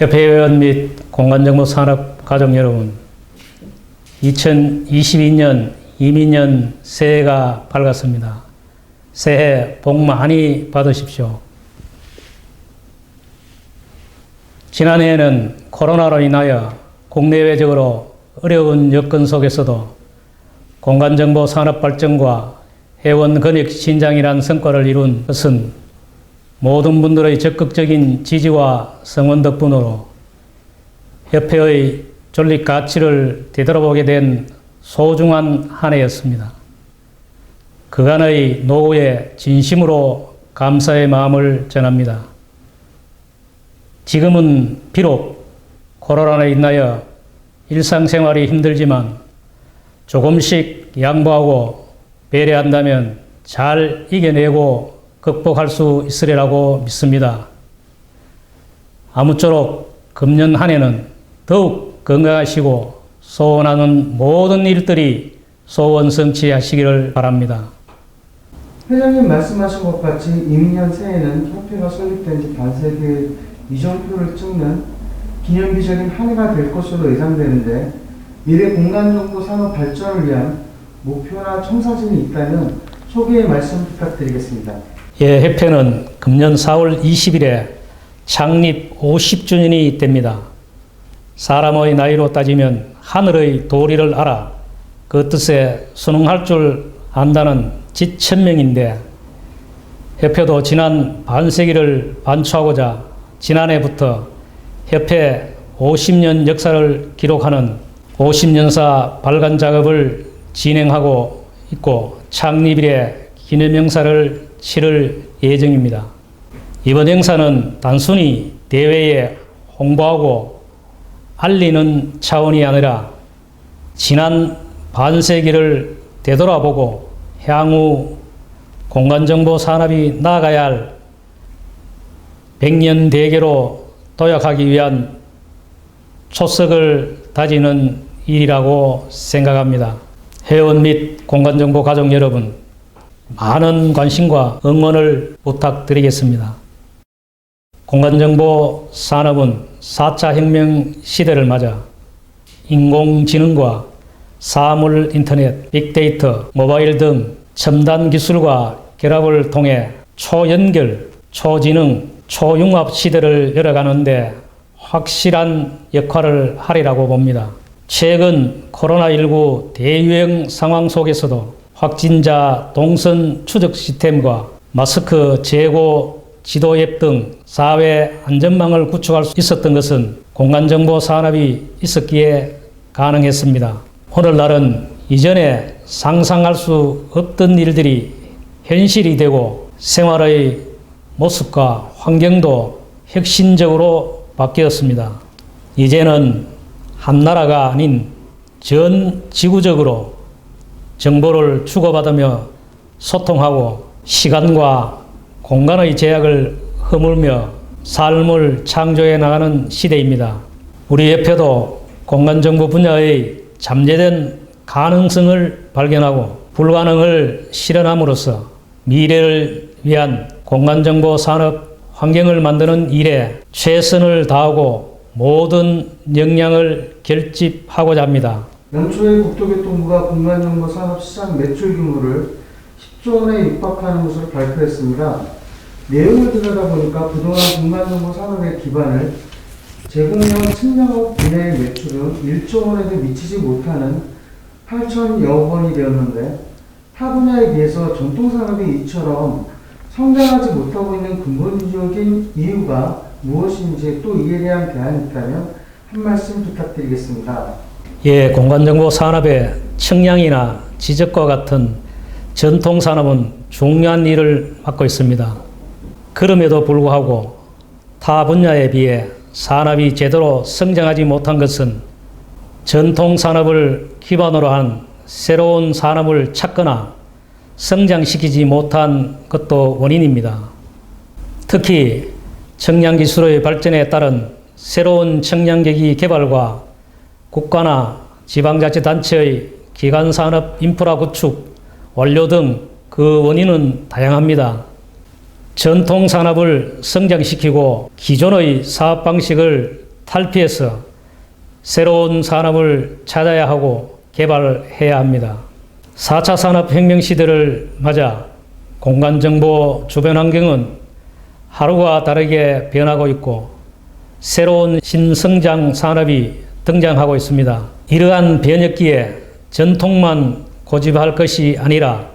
협회회원 및 공간정보 산업 가족 여러분, 2022년 이민년 새해가 밝았습니다. 새해 복 많이 받으십시오. 지난해에는 코로나로 인하여 국내외적으로 어려운 여건 속에서도 공간정보 산업 발전과 회원 권익 신장이란 성과를 이룬 것은 모든 분들의 적극적인 지지와 성원 덕분으로 협회의 존립 가치를 되돌아보게 된 소중한 한 해였습니다. 그간의 노고에 진심으로 감사의 마음을 전합니다. 지금은 비록 코로나로 인하여 일상생활이 힘들지만 조금씩 양보하고 배려한다면 잘 이겨내고 극복할 수 있으리라고 믿습니다. 아무쪼록 금년 한 해는 더욱 건강하시고 소원하는 모든 일들이 소원 성취하시기를 바랍니다. 회장님 말씀하신 것 같이 이민년 새해는 협회가 설립된 지 반세기의 이정표를 찍는 기념비적인 한 해가 될 것으로 예상되는데 미래 공간정보 산업 발전을 위한 목표나 청사진이 있다면 소개의 말씀 부탁드리겠습니다. 예, 협회는 금년 4월 20일에 창립 50주년이 됩니다. 사람의 나이로 따지면 하늘의 도리를 알아 그 뜻에 순응할 줄 안다는 지천명인데 협회도 지난 반세기를 반추하고자 지난해부터 협회 50년 역사를 기록하는 50년사 발간 작업을 진행하고 있고 창립일에 기념행사를 치를 예정입니다. 이번 행사는 단순히 대회에 홍보하고 알리는 차원이 아니라 지난 반세기를 되돌아보고 향후 공간정보 산업이 나아가야 할 100년 대계로 도약하기 위한 초석을 다지는 일이라고 생각합니다. 회원 및 공간정보 가족 여러분, 많은 관심과 응원을 부탁드리겠습니다. 공간정보 산업은 4차 혁명 시대를 맞아 인공지능과 사물 인터넷, 빅데이터, 모바일 등 첨단 기술과 결합을 통해 초연결, 초지능, 초융합 시대를 열어가는데 확실한 역할을 하리라고 봅니다. 최근 코로나19 대유행 상황 속에서도 확진자 동선 추적 시스템과 마스크 재고 지도 앱 등 사회 안전망을 구축할 수 있었던 것은 공간정보 산업이 있었기에 가능했습니다. 오늘날은 이전에 상상할 수 없던 일들이 현실이 되고 생활의 모습과 환경도 혁신적으로 바뀌었습니다. 이제는 한 나라가 아닌 전 지구적으로 정보를 주고받으며 소통하고 시간과 공간의 제약을 허물며 삶을 창조해 나가는 시대입니다. 우리 협회도 공간정보 분야의 잠재된 가능성을 발견하고 불가능을 실현함으로써 미래를 위한 공간정보 산업 환경을 만드는 일에 최선을 다하고 모든 역량을 결집하고자 합니다. 연초에 국토교통부가 공간정보 산업 시장 매출 규모를 10조 원에 육박하는 것으로 발표했습니다. 내용을 들여다보니까 그동안 공간정보 산업의 기반을 제공형 측량업 분야의 매출은 1조 원에도 미치지 못하는 8천여 원이 되었는데 타 분야에 비해서 전통산업이 이처럼 성장하지 못하고 있는 근본적인 이유가 무엇인지 또 이에 대한 대안이 있다면 한 말씀 부탁드리겠습니다. 예, 공간정보 산업의 측량이나 지적과 같은 전통산업은 중요한 일을 맡고 있습니다. 그럼에도 불구하고 타 분야에 비해 산업이 제대로 성장하지 못한 것은 전통산업을 기반으로 한 새로운 산업을 찾거나 성장시키지 못한 것도 원인입니다. 특히 청량기술의 발전에 따른 새로운 청량기기 개발과 국가나 지방자치단체의 기간산업 인프라 구축, 완료 등 그 원인은 다양합니다. 전통산업을 성장시키고 기존의 사업 방식을 탈피해서 새로운 산업을 찾아야 하고 개발해야 합니다. 4차 산업혁명 시대를 맞아 공간정보 주변 환경은 하루가 다르게 변하고 있고 새로운 신성장 산업이 등장하고 있습니다. 이러한 변혁기에 전통만 고집할 것이 아니라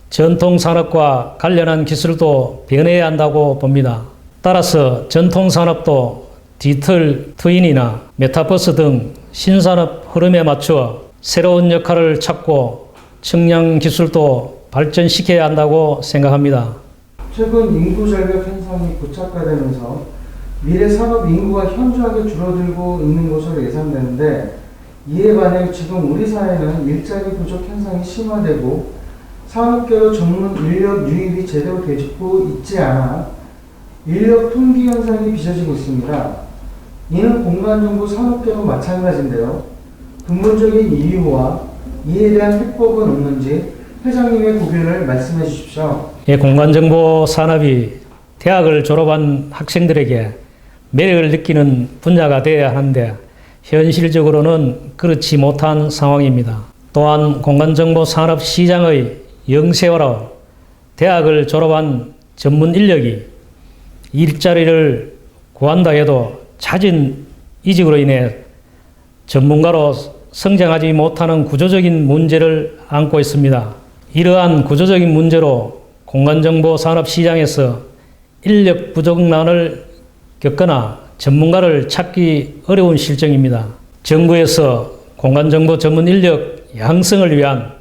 전통 산업과 관련한 기술도 변해야 한다고 봅니다. 따라서 전통 산업도 디지털 트윈이나 메타버스 등 신산업 흐름에 맞추어 새로운 역할을 찾고 청량 기술도 발전시켜야 한다고 생각합니다. 최근 인구 절벽 현상이 고착화되면서 미래 산업 인구가 현저하게 줄어들고 있는 것으로 예상되는데, 이에 반해 지금 우리 사회는 일자리 부족 현상이 심화되고 산업계로 전문 인력 유입이 제대로 되고 있지 않아 인력 통기 현상이 빚어지고 있습니다. 이는 공간정보 산업계도 마찬가지인데요. 근본적인 이유와 이에 대한 해법은 없는지 회장님의 고견을 말씀해 주십시오. 공간정보 산업이 대학을 졸업한 학생들에게 매력을 느끼는 분야가 되어야 하는데 현실적으로는 그렇지 못한 상황입니다. 또한 공간정보 산업 시장의 영세화로 대학을 졸업한 전문 인력이 일자리를 구한다 해도 잦은 이직으로 인해 전문가로 성장하지 못하는 구조적인 문제를 안고 있습니다. 이러한 구조적인 문제로 공간정보 산업 시장에서 인력 부족난을 겪거나 전문가를 찾기 어려운 실정입니다. 정부에서 공간정보 전문 인력 양성을 위한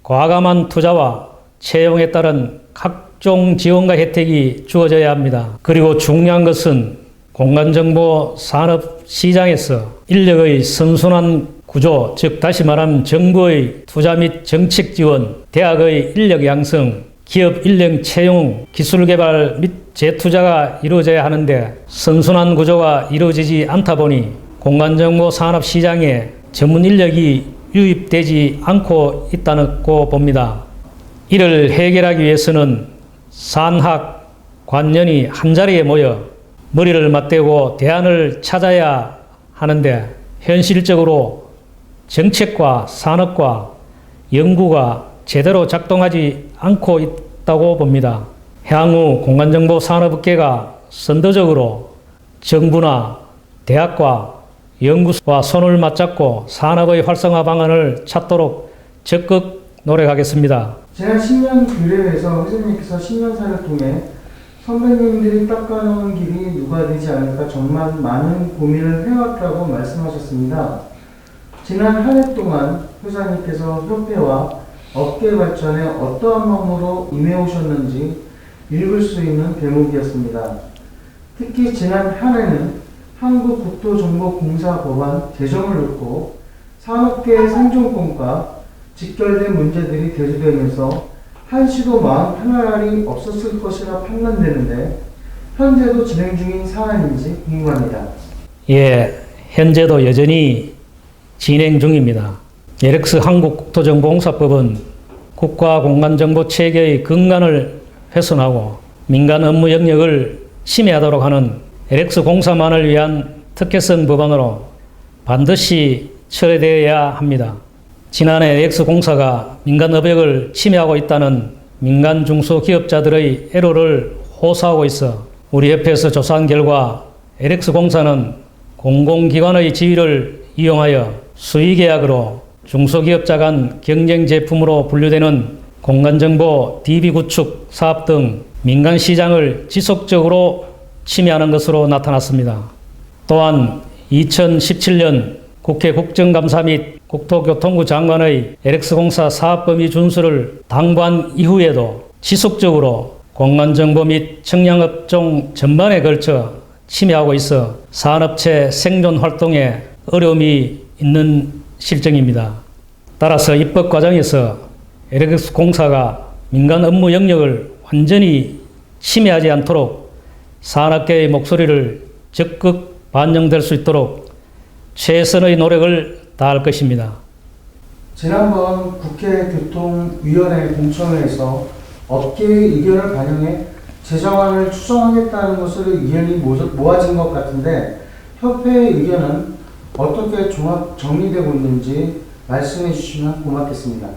과감한 투자와 채용에 따른 각종 지원과 혜택이 주어져야 합니다. 그리고 중요한 것은 공간정보 산업 시장에서 인력의 선순환 구조, 즉 다시 말하면 정부의 투자 및 정책 지원, 대학의 인력 양성, 기업 인력 채용, 기술 개발 및 재투자가 이루어져야 하는데 선순환 구조가 이루어지지 않다 보니 공간정보 산업 시장에 전문 인력이 유입되지 않고 있다고 봅니다. 이를 해결하기 위해서는 산학, 관련이 한자리에 모여 머리를 맞대고 대안을 찾아야 하는데 현실적으로 정책과 산업과 연구가 제대로 작동하지 않고 있다고 봅니다. 향후 공간정보 산업계가 선도적으로 정부나 대학과 연구소와 손을 맞잡고 산업의 활성화 방안을 찾도록 적극 노력하겠습니다. 지난 10년 규례에서 회장님께서 10년사를 통해 선배님들이 닦아놓은 길이 누가 되지 않을까 정말 많은 고민을 해왔다고 말씀하셨습니다. 지난 한 해 동안 회장님께서 협회와 업계 발전에 어떠한 마음으로 임해오셨는지 읽을 수 있는 대목이었습니다. 특히 지난 한 해는 한국국토정보공사 법안 제정을 놓고 산업계의 생존권과 직결된 문제들이 대두되면서 한시도 마음 편할 날이 없었을 것이라 판단되는데 현재도 진행 중인 사안인지 궁금합니다. 예, 현재도 여전히 진행 중입니다. LX 한국국토정보공사법은 국가공간정보 체계의 근간을 훼손하고 민간 업무 영역을 침해하도록 하는 LX 공사만을 위한 특혜성 법안으로 반드시 처리되어야 합니다. 지난해 LX 공사가 민간 업역을 침해하고 있다는 민간 중소기업자들의 애로를 호소하고 있어 우리 협회에서 조사한 결과 LX 공사는 공공기관의 지위를 이용하여 수의계약으로 중소기업자 간 경쟁 제품으로 분류되는 공간정보 DB 구축 사업 등 민간 시장을 지속적으로 침해하는 것으로 나타났습니다. 또한 2017년 국회 국정감사 및 국토교통부 장관의 LX공사 사업범위 준수를 당부한 이후에도 지속적으로 공간정보 및 청량업종 전반에 걸쳐 침해하고 있어 산업체 생존 활동에 어려움이 있는 실정입니다. 따라서 입법 과정에서 LX공사가 민간 업무 영역을 완전히 침해하지 않도록 산업계의 목소리를 적극 반영될 수 있도록 최선의 노력을 다할 것입니다. 지난번 국회 교통위원회 공청회에서 업계의 의견을 반영해 제정안을 추정하겠다는 것으로 의견이 모아진 것 같은데 협회의 의견은 어떻게 종합 정리되고 있는지 말씀해 주시면 고맙겠습니다.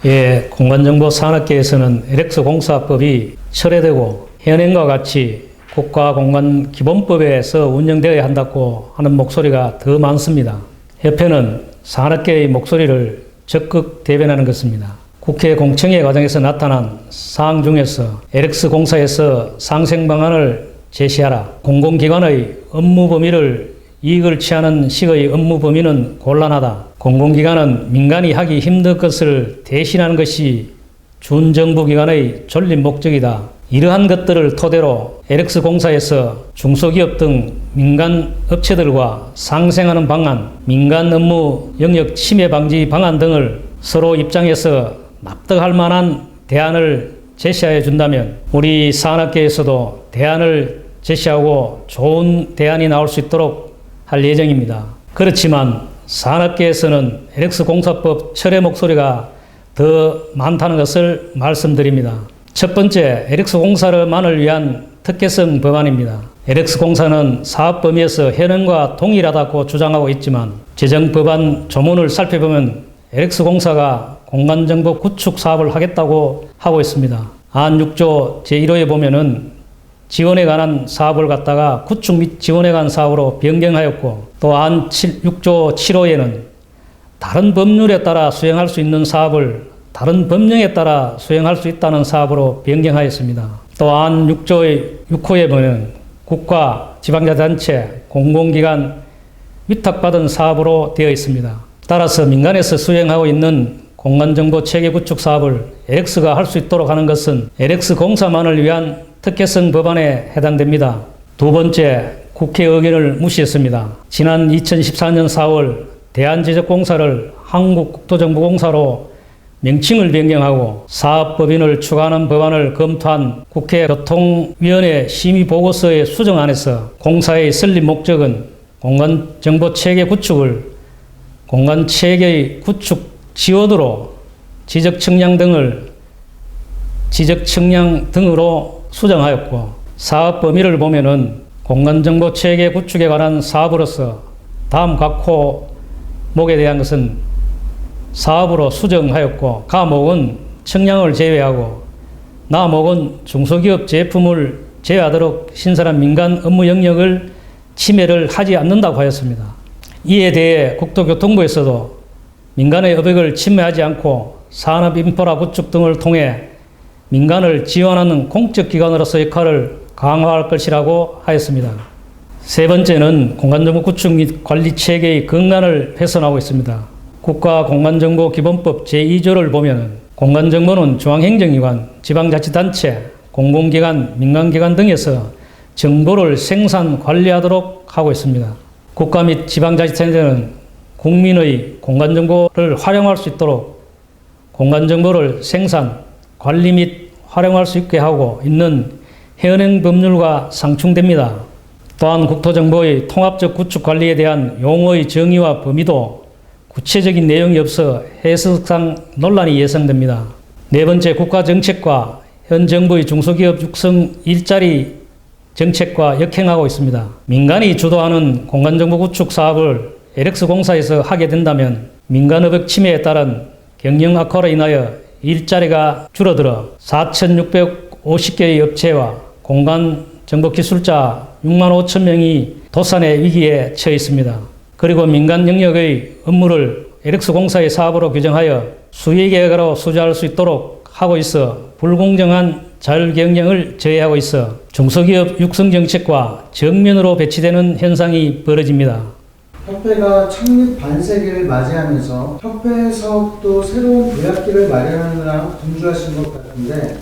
예, 공간정보산업계에서는 LX공사법이 철회되고 현행과 같이 국가공간기본법에서 운영되어야 한다고 하는 목소리가 더 많습니다. 협회는 산업계의 목소리를 적극 대변하는 것입니다. 국회 공청회 과정에서 나타난 사항 중에서 LX공사에서 상생 방안을 제시하라. 공공기관의 업무 범위를 이익을 취하는 식의 업무 범위는 곤란하다. 공공기관은 민간이 하기 힘든 것을 대신하는 것이 준정부기관의 존립 목적이다. 이러한 것들을 토대로 LX공사에서 중소기업 등 민간 업체들과 상생하는 방안, 민간 업무 영역 침해 방지 방안 등을 서로 입장에서 납득할 만한 대안을 제시하여 준다면 우리 산업계에서도 대안을 제시하고 좋은 대안이 나올 수 있도록 할 예정입니다. 그렇지만 산업계에서는 LX공사법 철회 목소리가 더 많다는 것을 말씀드립니다. 첫 번째, LX공사만을 위한 특혜성 법안입니다. LX공사는 사업 범위에서 현행과 동일하다고 주장하고 있지만 제정 법안 조문을 살펴보면 LX공사가 공간정보 구축 사업을 하겠다고 하고 있습니다. 안 6조 제1호에 보면은 지원에 관한 사업을 갖다가 구축 및 지원에 관한 사업으로 변경하였고 또 안 6조 7호에는 다른 법률에 따라 수행할 수 있는 사업을 다른 법령에 따라 수행할 수 있다는 사업으로 변경하였습니다. 또한 6조의 6호에 보면 국가, 지방자치단체, 공공기관 위탁받은 사업으로 되어 있습니다. 따라서 민간에서 수행하고 있는 공간정보 체계 구축 사업을 LX가 할 수 있도록 하는 것은 LX공사만을 위한 특혜성 법안에 해당됩니다. 두 번째, 국회 의견을 무시했습니다. 지난 2014년 4월 대한지적공사를 한국국토정보공사로 명칭을 변경하고 사업법인을 추가하는 법안을 검토한 국회 교통위원회 심의보고서의 수정안에서 공사의 설립 목적은 공간정보체계 구축을 공간체계의 구축 지원으로 지적측량 등으로 수정하였고 사업 범위를 보면은 공간정보체계 구축에 관한 사업으로서 다음 각호목에 대한 것은 사업으로 수정하였고 가목은 측량을 제외하고 나목은 중소기업 제품을 제외하도록 신설한 민간 업무 영역을 침해를 하지 않는다고 하였습니다. 이에 대해 국토교통부에서도 민간의 업역을 침해하지 않고 산업 인프라 구축 등을 통해 민간을 지원하는 공적기관으로서 역할을 강화할 것이라고 하였습니다. 세 번째는 공간정보 구축 및 관리 체계의 근간을 훼손하고 있습니다. 국가공간정보기본법 제2조를 보면 공간정보는 중앙행정기관, 지방자치단체, 공공기관, 민간기관 등에서 정보를 생산, 관리하도록 하고 있습니다. 국가 및 지방자치단체는 국민의 공간정보를 활용할 수 있도록 공간정보를 생산, 관리 및 활용할 수 있게 하고 있는 현행 법률과 상충됩니다. 또한 국토정보의 통합적 구축 관리에 대한 용어의 정의와 범위도 구체적인 내용이 없어 해석상 논란이 예상됩니다. 네 번째, 국가정책과 현 정부의 중소기업 육성 일자리 정책과 역행하고 있습니다. 민간이 주도하는 공간정보 구축 사업을 LX공사에서 하게 된다면 민간업역 침해에 따른 경영 악화로 인하여 일자리가 줄어들어 4,650개의 업체와 공간정보기술자 6만 5천 명이 도산의 위기에 처해 있습니다. 그리고 민간 영역의 업무를 LX공사의 사업으로 규정하여 수의계획으로 수주할 수 있도록 하고 있어 불공정한 자율경영을 저해하고 있어 중소기업 육성정책과 정면으로 배치되는 현상이 벌어집니다. 협회가 창립 반세기를 맞이하면서 협회 사업도 새로운 도약기를 마련하느라 분주하신 것 같은데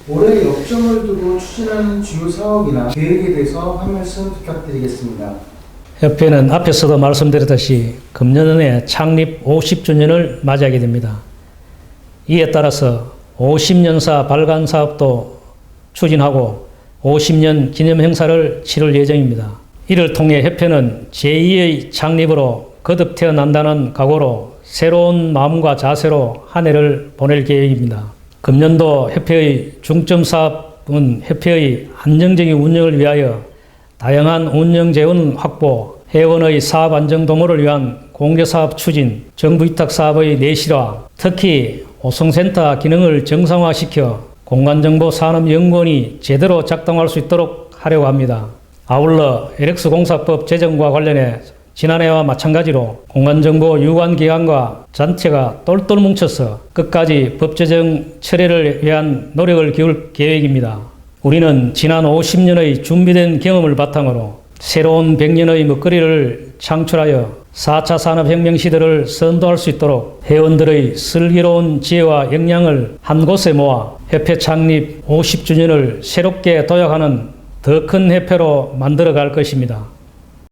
올해 역점을 두고 추진하는 주요 사업이나 계획에 대해서 한 말씀 부탁드리겠습니다. 협회는 앞에서도 말씀드렸듯이 금년에 창립 50주년을 맞이하게 됩니다. 이에 따라서 50년사 발간 사업도 추진하고 50년 기념 행사를 치를 예정입니다. 이를 통해 협회는 제2의 창립으로 거듭 태어난다는 각오로 새로운 마음과 자세로 한 해를 보낼 계획입니다. 금년도 협회의 중점 사업은 협회의 안정적인 운영을 위하여 다양한 운영 재원 확보, 회원의 사업 안정 도모를 위한 공개사업 추진, 정부 위탁 사업의 내실화, 특히 오성센터 기능을 정상화시켜 공간정보산업연구원이 제대로 작동할 수 있도록 하려고 합니다. 아울러 LX공사법 제정과 관련해 지난해와 마찬가지로 공간정보 유관기관과 단체가 똘똘 뭉쳐서 끝까지 법 제정 철회를 위한 노력을 기울 계획입니다. 우리는 지난 50년의 준비된 경험을 바탕으로 새로운 100년의 먹거리를 창출하여 4차 산업혁명 시대를 선도할 수 있도록 회원들의 슬기로운 지혜와 역량을 한 곳에 모아 협회 창립 50주년을 새롭게 도약하는 더 큰 협회로 만들어갈 것입니다.